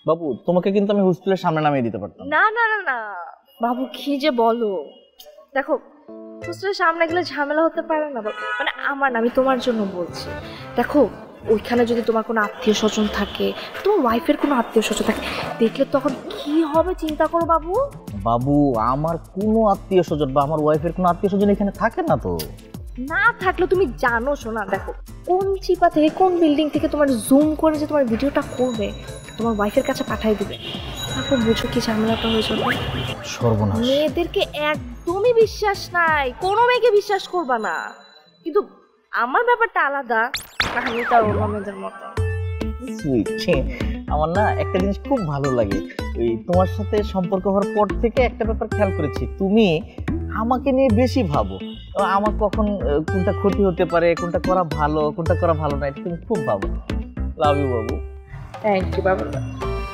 বাবু তোমাকে কিন্তু আমি হোস্টেলের সামনে নামিয়ে দিতে পারতাম। না না না না বাবু, কি যে বলো। দেখো হোস্টেলের সামনে গেলে ঝামেলা হতে পারে না মানে আমার না, আমি তোমার জন্য বলছি। দেখো ওইখানে যদি তোমার কোনো আত্মীয় স্বজন থাকে, তোমার ওয়াইফের কোনো আত্মীয় স্বজন থাকে, দেখলে তখন কি হবে চিন্তা করো বাবু। বাবু আমার কোনো আত্মীয় স্বজন বা আমার ওয়াইফের কোনো আত্মীয় স্বজন এখানে থাকে না তো। না থাকলে তুমি জানো শোনা, দেখো কোন চিপা থেকে কোন বিল্ডিং থেকে তোমার জুম করে যে তোমার ভিডিওটা করবে তোমার ওয়াইফের কাছে পাঠিয়ে দিবে, তারপর বুঝো কি ঝামেলাটা হয়ে যাবে। সর্বনাশ। মেয়েদেরকে একদমই বিশ্বাস নাই, কোনো মেয়েকে বিশ্বাস করবা না। কিন্তু আমার ব্যাপারটা আলাদা, আমি তার অন্য মেয়েদের মতো। আমার না একটা জিনিস খুব ভালো লাগে, ওই তোমার সাথে সম্পর্ক হওয়ার পর থেকে একটা ব্যাপার খেয়াল করেছি, তুমি আমাকে নিয়ে বেশি ভাবো। আমার কখন কোনটা ক্ষতি হতে পারে, কোনটা করা ভালো, কোনটা করা ভালো না, এটা তুমি খুব ভাবো। Love you Babu. Thank you Babu.